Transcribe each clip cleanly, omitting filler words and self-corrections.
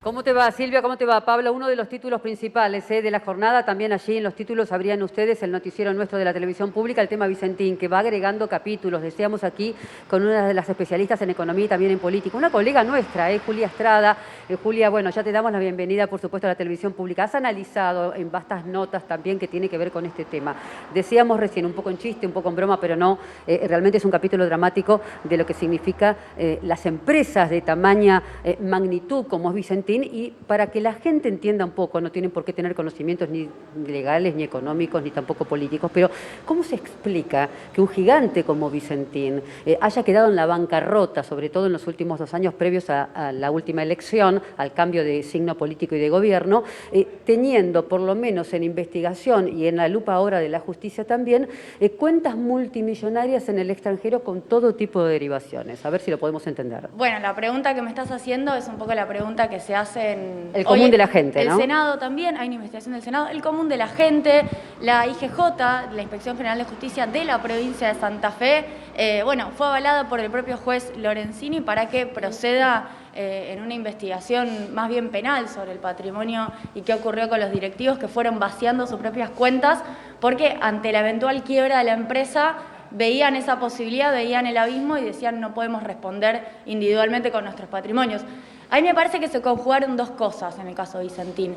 ¿Cómo te va, Silvia? ¿Cómo te va, Pablo? Uno de los títulos principales de la jornada, también allí en los títulos abrían ustedes el noticiero nuestro de la televisión pública, el tema Vicentín, que va agregando capítulos. Decíamos aquí con una de las especialistas en economía y también en política, una colega nuestra, Julia Estrada. Julia, bueno, ya te damos la bienvenida, por supuesto, a la televisión pública. Has analizado en vastas notas también que tiene que ver con este tema. Decíamos recién, un poco en chiste, un poco en broma, pero no, realmente es un capítulo dramático de lo que significa las empresas de tamaña magnitud como es Vicentín. Y para que la gente entienda un poco, no tienen por qué tener conocimientos ni legales, ni económicos, ni tampoco políticos, pero ¿cómo se explica que un gigante como Vicentín haya quedado en la bancarrota, sobre todo en los últimos 2 años previos a la última elección, al cambio de signo político y de gobierno, teniendo por lo menos en investigación y en la lupa ahora de la justicia también, cuentas multimillonarias en el extranjero con todo tipo de derivaciones? A ver si lo podemos entender. Bueno, la pregunta que me estás haciendo es un poco la pregunta que se hace en el común de la gente, ¿no? El Senado también, hay una investigación del Senado, el común de la gente, la IGJ, la Inspección General de Justicia de la provincia de Santa Fe, bueno, fue avalada por el propio juez Lorenzini para que proceda en una investigación más bien penal sobre el patrimonio y qué ocurrió con los directivos que fueron vaciando sus propias cuentas, porque ante la eventual quiebra de la empresa veían esa posibilidad, veían el abismo y decían no podemos responder individualmente con nuestros patrimonios. A mí me parece que se conjugaron 2 cosas en el caso de Vicentín.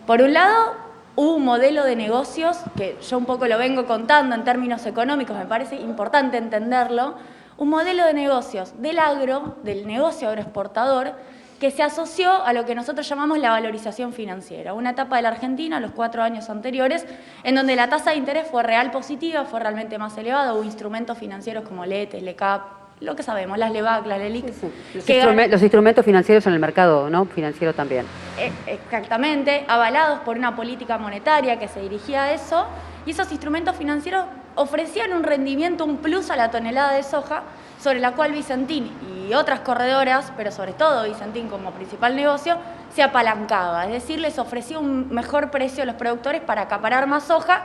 Por un lado, hubo un modelo de negocios, que yo un poco lo vengo contando en términos económicos, me parece importante entenderlo, un modelo de negocios del agro, del negocio agroexportador, que se asoció a lo que nosotros llamamos la valorización financiera, una etapa de la Argentina, los 4 años anteriores, en donde la tasa de interés fue real positiva, fue realmente más elevada, hubo instrumentos financieros como LETES, LECAP, lo que sabemos, las LEVAC, las LELIC. Sí. Los instrumentos financieros en el mercado, ¿no? Financiero también. Exactamente, avalados por una política monetaria que se dirigía a eso, y esos instrumentos financieros ofrecían un rendimiento, un plus a la tonelada de soja, sobre la cual Vicentín y otras corredoras, pero sobre todo Vicentín como principal negocio, se apalancaba. Es decir, les ofrecía un mejor precio a los productores para acaparar más soja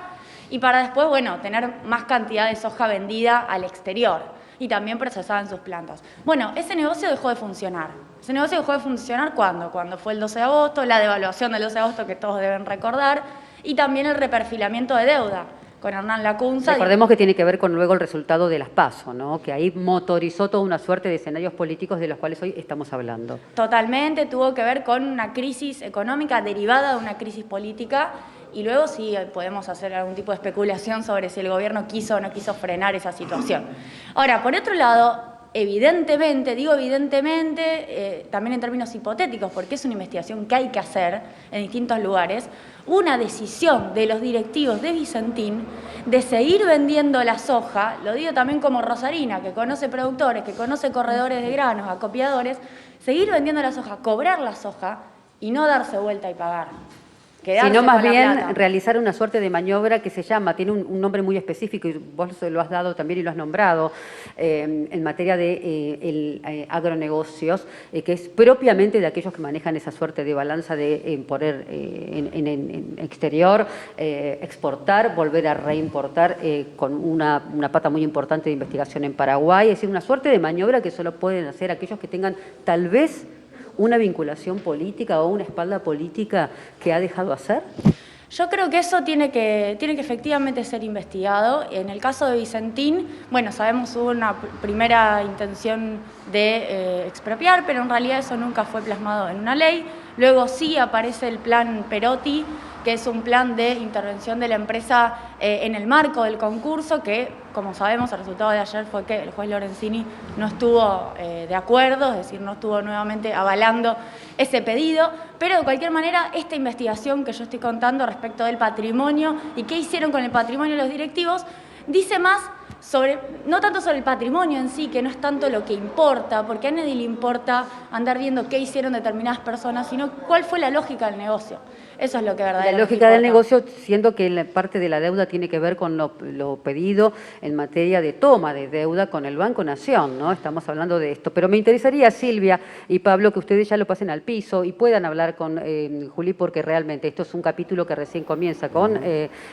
y para después, bueno, tener más cantidad de soja vendida al exterior y también procesada en sus plantas. Bueno, ese negocio dejó de funcionar. Ese negocio dejó de funcionar ¿cuándo? Cuando fue el 12 de agosto, la devaluación del 12 de agosto que todos deben recordar, y también el reperfilamiento de deuda con Hernán Lacunza. Recordemos que tiene que ver con luego el resultado de las PASO, ¿no? Que ahí motorizó toda una suerte de escenarios políticos de los cuales hoy estamos hablando. Totalmente, tuvo que ver con una crisis económica derivada de una crisis política, y luego sí podemos hacer algún tipo de especulación sobre si el gobierno quiso o no quiso frenar esa situación. Ahora, por otro lado, evidentemente, digo evidentemente, también en términos hipotéticos, porque es una investigación que hay que hacer en distintos lugares, una decisión de los directivos de Vicentín de seguir vendiendo la soja, lo digo también como rosarina, que conoce productores, que conoce corredores de granos, acopiadores, seguir vendiendo la soja, cobrar la soja y no darse vuelta y pagar. Sino más bien realizar una suerte de maniobra que se llama, tiene un nombre muy específico y vos lo has dado también y lo has nombrado en materia de agronegocios, que es propiamente de aquellos que manejan esa suerte de balanza de poner en exterior, exportar, volver a reimportar con una pata muy importante de investigación en Paraguay, es decir, una suerte de maniobra que solo pueden hacer aquellos que tengan tal vez una vinculación política o una espalda política que ha dejado hacer? Yo creo que eso tiene que efectivamente ser investigado. En el caso de Vicentín, bueno, sabemos hubo una primera intención de expropiar, pero en realidad eso nunca fue plasmado en una ley. Luego sí aparece el plan Perotti, que es un plan de intervención de la empresa en el marco del concurso, que, como sabemos, el resultado de ayer fue que el juez Lorenzini no estuvo de acuerdo, es decir, no estuvo nuevamente avalando ese pedido, pero de cualquier manera, esta investigación que yo estoy contando respecto del patrimonio y qué hicieron con el patrimonio los directivos, dice más sobre, no tanto sobre el patrimonio en sí, que no es tanto lo que importa, porque a nadie le importa andar viendo qué hicieron determinadas personas, sino cuál fue la lógica del negocio. Eso es lo que verdaderamente La lógica del negocio, siendo que la parte de la deuda tiene que ver con lo pedido en materia de toma de deuda con el Banco Nación, ¿no? Estamos hablando de esto. Pero me interesaría, Silvia y Pablo, que ustedes ya lo pasen al piso y puedan hablar con Juli, porque realmente esto es un capítulo que recién comienza, con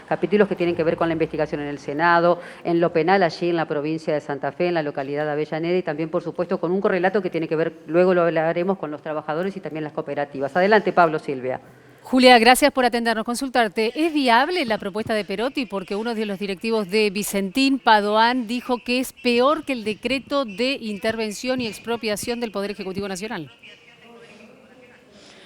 capítulos que tienen que ver con la investigación en el Senado, en lo penal. social allí en la provincia de Santa Fe, en la localidad de Avellaneda, y también, por supuesto, con un correlato que tiene que ver, luego lo hablaremos, con los trabajadores y también las cooperativas. Adelante, Pablo, Silvia. Julia, gracias por atendernos. Consultarte, ¿es viable la propuesta de Perotti? Porque uno de los directivos de Vicentín, Padoan, dijo que es peor que el decreto de intervención y expropiación del Poder Ejecutivo Nacional.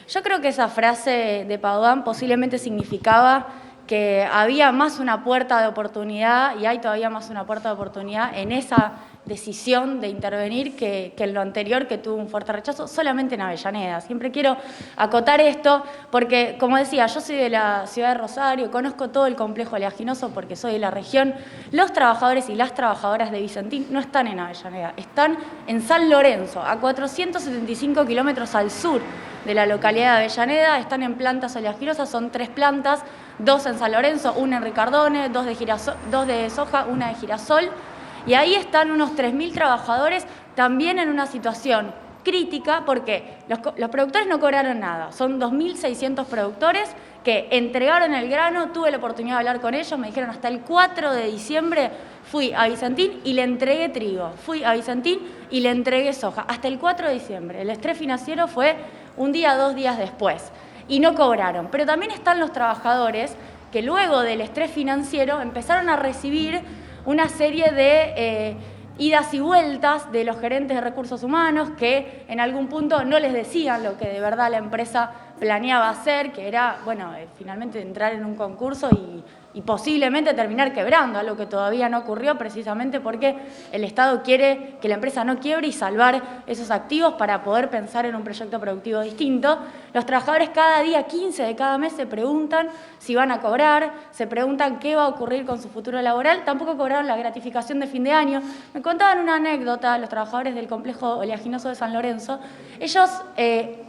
Yo creo que esa frase de Padoan posiblemente significaba que había más una puerta de oportunidad y hay todavía más una puerta de oportunidad en esa decisión de intervenir que en lo anterior, que tuvo un fuerte rechazo solamente en Avellaneda. Siempre quiero acotar esto porque, como decía, yo soy de la ciudad de Rosario, conozco todo el complejo oleaginoso porque soy de la región. Los trabajadores y las trabajadoras de Vicentín no están en Avellaneda, están en San Lorenzo, a 475 kilómetros al sur de la localidad de Avellaneda. Están en plantas oleaginosas, son 3 plantas, 2 en San Lorenzo, 1 en Ricardone, 2 de soja, 1 de girasol. Y ahí están unos 3.000 trabajadores también en una situación crítica porque los productores no cobraron nada. Son 2.600 productores que entregaron el grano, tuve la oportunidad de hablar con ellos, me dijeron hasta el 4 de diciembre fui a Vicentín y le entregué trigo, fui a Vicentín y le entregué soja, hasta el 4 de diciembre. El estrés financiero fue un día, 2 días después y no cobraron. Pero también están los trabajadores que luego del estrés financiero empezaron a recibir una serie de idas y vueltas de los gerentes de recursos humanos que en algún punto no les decían lo que de verdad la empresa planeaba hacer, que era, bueno, finalmente entrar en un concurso y posiblemente terminar quebrando, algo que todavía no ocurrió precisamente porque el Estado quiere que la empresa no quiebre y salvar esos activos para poder pensar en un proyecto productivo distinto. Los trabajadores cada día 15 de cada mes se preguntan si van a cobrar, se preguntan qué va a ocurrir con su futuro laboral, tampoco cobraron la gratificación de fin de año. Me contaban una anécdota los trabajadores del complejo oleaginoso de San Lorenzo. Ellos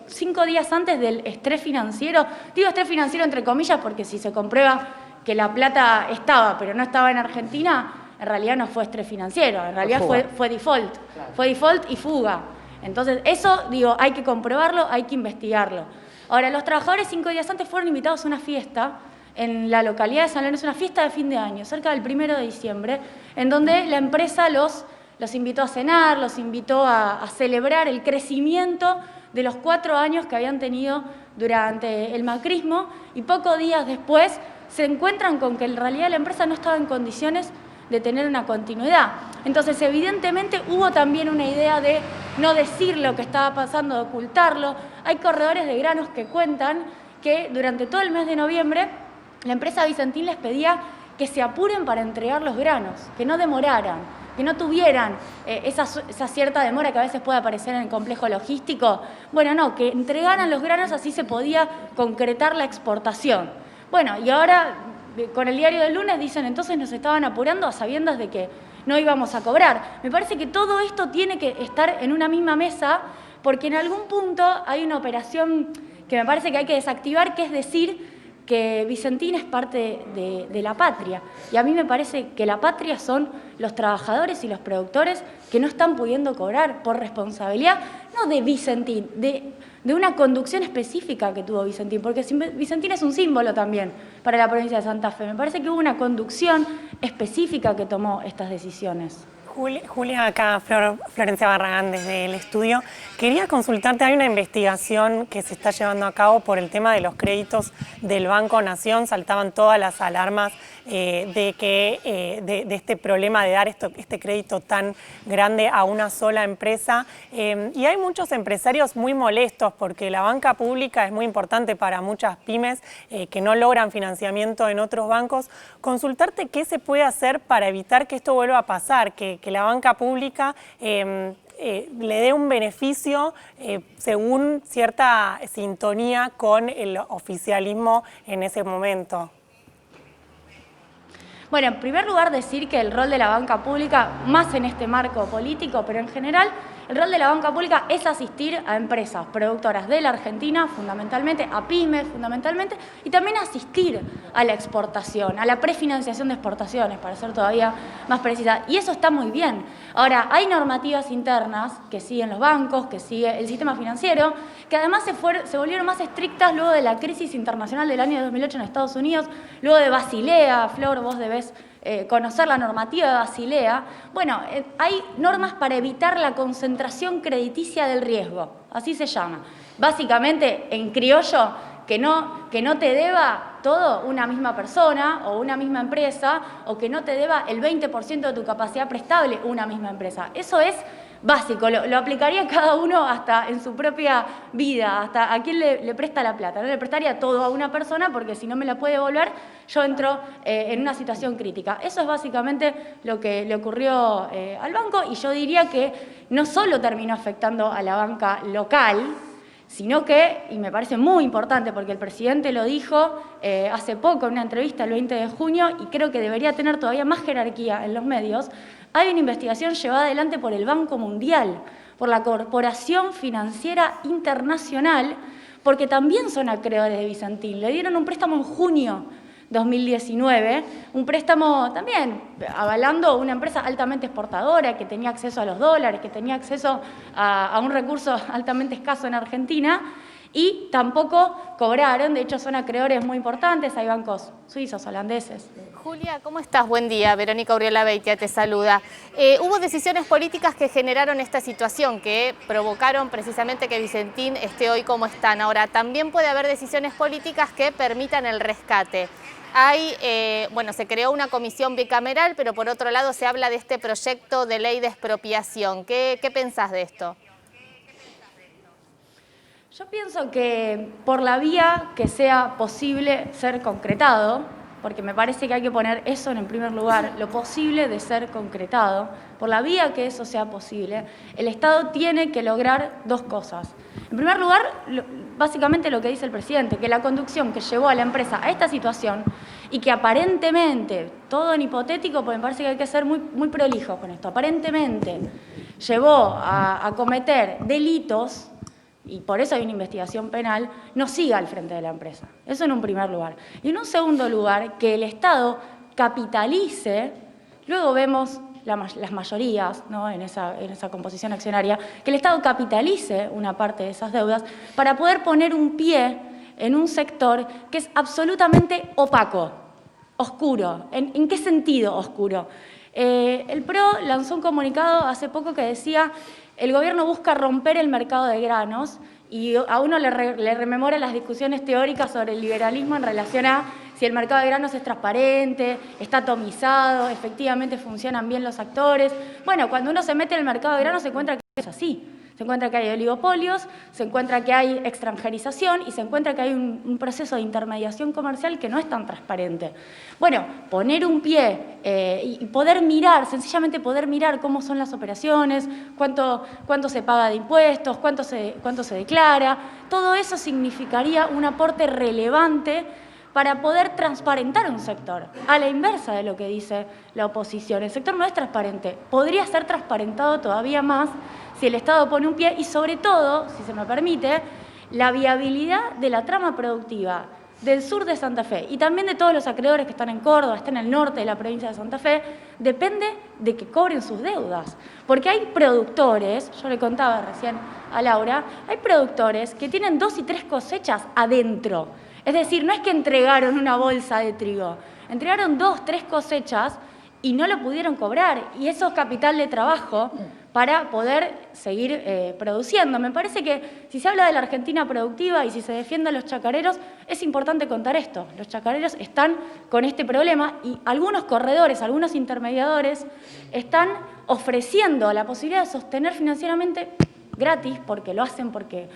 5 días antes del estrés financiero, digo estrés financiero entre comillas porque si se comprueba que la plata estaba, pero no estaba en Argentina, en realidad no fue estrés financiero, en realidad fue default. Claro. Fue default y fuga. Entonces, eso, digo, hay que comprobarlo, hay que investigarlo. Ahora, los trabajadores 5 días antes fueron invitados a una fiesta en la localidad de San Lorenzo, una fiesta de fin de año, cerca del 1 de diciembre, en donde la empresa los invitó a cenar, los invitó a celebrar el crecimiento de los 4 años que habían tenido durante el macrismo y pocos días después se encuentran con que en realidad la empresa no estaba en condiciones de tener una continuidad. Entonces, evidentemente, hubo también una idea de no decir lo que estaba pasando, de ocultarlo. Hay corredores de granos que cuentan que durante todo el mes de noviembre la empresa Vicentín les pedía que se apuren para entregar los granos, que no demoraran, que no tuvieran esa cierta demora que a veces puede aparecer en el complejo logístico. Bueno, no, que entregaran los granos, así se podía concretar la exportación. Bueno, y ahora con el diario del lunes dicen entonces nos estaban apurando a sabiendas de que no íbamos a cobrar. Me parece que todo esto tiene que estar en una misma mesa porque en algún punto hay una operación que me parece que hay que desactivar, que es decir que Vicentín es parte de la patria. Y a mí me parece que la patria son los trabajadores y los productores que no están pudiendo cobrar por responsabilidad, no de Vicentín, de una conducción específica que tuvo Vicentín, porque Vicentín es un símbolo también para la provincia de Santa Fe. Me parece que hubo una conducción específica que tomó estas decisiones. Julia, acá Florencia Barragán desde el estudio. Quería consultarte, hay una investigación que se está llevando a cabo por el tema de los créditos del Banco Nación. Saltaban todas las alarmas de este problema de dar este crédito tan grande a una sola empresa. Y hay muchos empresarios muy molestos porque la banca pública es muy importante para muchas pymes que no logran financiamiento en otros bancos. Consultarte qué se puede hacer para evitar que esto vuelva a pasar, que la banca pública le dé un beneficio según cierta sintonía con el oficialismo en ese momento. Bueno, en primer lugar decir que el rol de la banca pública, más en este marco político, pero en general, el rol de la banca pública es asistir a empresas productoras de la Argentina, fundamentalmente, a pymes, fundamentalmente, y también asistir a la exportación, a la prefinanciación de exportaciones, para ser todavía más precisa. Y eso está muy bien. Ahora, hay normativas internas que siguen los bancos, que sigue el sistema financiero, que además se volvieron más estrictas luego de la crisis internacional del año 2008 en Estados Unidos, luego de Basilea. Flor, vos debés conocer la normativa de Basilea. Bueno, hay normas para evitar la concentración crediticia del riesgo, así se llama. Básicamente, en criollo, que no te deba todo una misma persona o una misma empresa, o que no te deba el 20% de tu capacidad prestable una misma empresa. Eso es básico, lo aplicaría cada uno hasta en su propia vida, hasta a quién le presta la plata. No le prestaría todo a una persona porque si no me la puede devolver, yo entro en una situación crítica. Eso es básicamente lo que le ocurrió al banco, y yo diría que no solo terminó afectando a la banca local, sino que, y me parece muy importante porque el presidente lo dijo hace poco en una entrevista el 20 de junio, y creo que debería tener todavía más jerarquía en los medios, hay una investigación llevada adelante por el Banco Mundial, por la Corporación Financiera Internacional, porque también son acreedores de Vicentín. Le dieron un préstamo en junio 2019, un préstamo también avalando una empresa altamente exportadora que tenía acceso a los dólares, que tenía acceso a un recurso altamente escaso en Argentina, y tampoco cobraron. De hecho son acreedores muy importantes, hay bancos suizos, holandeses. Julia, ¿cómo estás? Buen día. Verónica Urriola Beitia te saluda. Hubo decisiones políticas que generaron esta situación, que provocaron precisamente que Vicentín esté hoy como están. Ahora, también puede haber decisiones políticas que permitan el rescate. Bueno, se creó una comisión bicameral, pero por otro lado se habla de este proyecto de ley de expropiación. ¿Qué pensás de esto? Yo pienso que por la vía que sea posible ser concretado, porque me parece que hay que poner eso en el primer lugar, lo posible de ser concretado, por la vía que eso sea posible, el Estado tiene que lograr dos cosas. En primer lugar, básicamente lo que dice el presidente, que la conducción que llevó a la empresa a esta situación, y que aparentemente, todo en hipotético, porque me parece que hay que ser muy prolijos con esto, aparentemente llevó a cometer delitos, y por eso hay una investigación penal, no siga al frente de la empresa. Eso en un primer lugar. Y en un segundo lugar, que el Estado capitalice, luego vemos las mayorías, ¿no?, en esa composición accionaria, que el Estado capitalice una parte de esas deudas para poder poner un pie en un sector que es absolutamente opaco, oscuro. ¿En qué sentido oscuro? El PRO lanzó un comunicado hace poco que decía: el gobierno busca romper el mercado de granos, y a uno le rememora las discusiones teóricas sobre el liberalismo en relación a si el mercado de granos es transparente, está atomizado, efectivamente funcionan bien los actores. Bueno, cuando uno se mete en el mercado de granos se encuentra que es así. Se encuentra que hay oligopolios, se encuentra que hay extranjerización y se encuentra que hay un proceso de intermediación comercial que no es tan transparente. Bueno, poner un pie y poder mirar, sencillamente poder mirar cómo son las operaciones, cuánto se paga de impuestos, cuánto se declara, todo eso significaría un aporte relevante para poder transparentar un sector, a la inversa de lo que dice la oposición. El sector no es transparente, podría ser transparentado todavía más si el Estado pone un pie, y sobre todo, si se me permite, la viabilidad de la trama productiva del sur de Santa Fe y también de todos los acreedores que están en Córdoba, están en el norte de la provincia de Santa Fe, depende de que cobren sus deudas. Porque hay productores, yo le contaba recién a Laura, hay productores que tienen 2 y 3 cosechas adentro. Es decir, no es que entregaron una bolsa de trigo, entregaron 2, 3 cosechas y no lo pudieron cobrar. Y eso es capital de trabajo para poder seguir produciendo. Me parece que si se habla de la Argentina productiva y si se defiende a los chacareros, es importante contar esto. Los chacareros están con este problema y algunos corredores, algunos intermediadores están ofreciendo la posibilidad de sostener financieramente gratis, porque lo hacen porque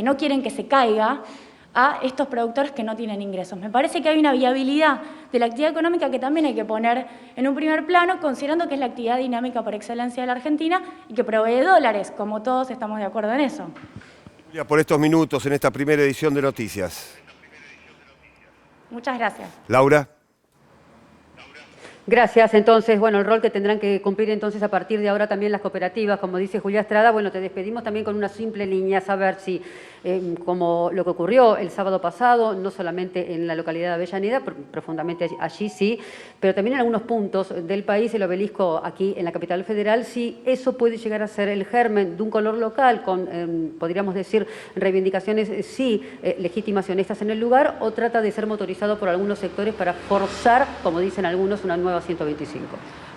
no quieren que se caiga, a estos productores que no tienen ingresos. Me parece que hay una viabilidad de la actividad económica que también hay que poner en un primer plano, considerando que es la actividad dinámica por excelencia de la Argentina y que provee dólares, como todos estamos de acuerdo en eso. Julia, por estos minutos en esta primera edición de Noticias. Muchas gracias. Laura. Gracias. Entonces, bueno, el rol que tendrán que cumplir entonces a partir de ahora también las cooperativas, como dice Julia Estrada. Bueno, te despedimos también con una simple línea, saber si, como lo que ocurrió el sábado pasado, no solamente en la localidad de Avellaneda, profundamente allí sí, pero también en algunos puntos del país, el obelisco aquí en la capital federal, si eso puede llegar a ser el germen de un color local con, podríamos decir, reivindicaciones sí legítimas y honestas en el lugar, o trata de ser motorizado por algunos sectores para forzar, como dicen algunos, una nueva nueva 125?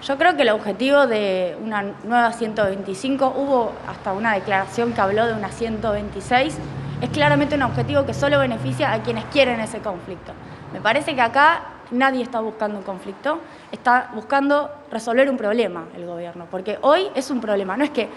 Yo creo que el objetivo de una nueva 125, hubo hasta una declaración que habló de una 126, es claramente un objetivo que solo beneficia a quienes quieren ese conflicto. Me parece que acá nadie está buscando un conflicto, está buscando resolver un problema el gobierno, porque hoy es un problema, no es que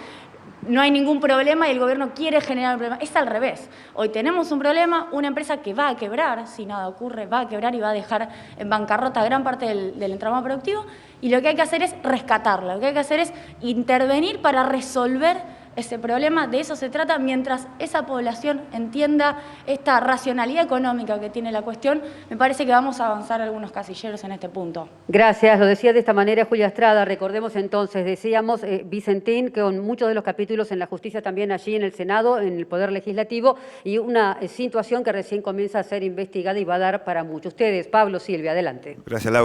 no hay ningún problema y el gobierno quiere generar un problema, es al revés. Hoy tenemos un problema, una empresa que va a quebrar, si nada ocurre, va a quebrar y va a dejar en bancarrota gran parte del entramado productivo, y lo que hay que hacer es rescatarla, lo que hay que hacer es intervenir para resolver ese problema. De eso se trata. Mientras esa población entienda esta racionalidad económica que tiene la cuestión, me parece que vamos a avanzar algunos casilleros en este punto. Gracias, lo decía de esta manera Julia Estrada. Recordemos entonces, decíamos, Vicentín, con muchos de los capítulos en la justicia, también allí en el Senado, en el Poder Legislativo, y una situación que recién comienza a ser investigada y va a dar para mucho. Ustedes, Pablo, Silvia, adelante. Gracias, Laura.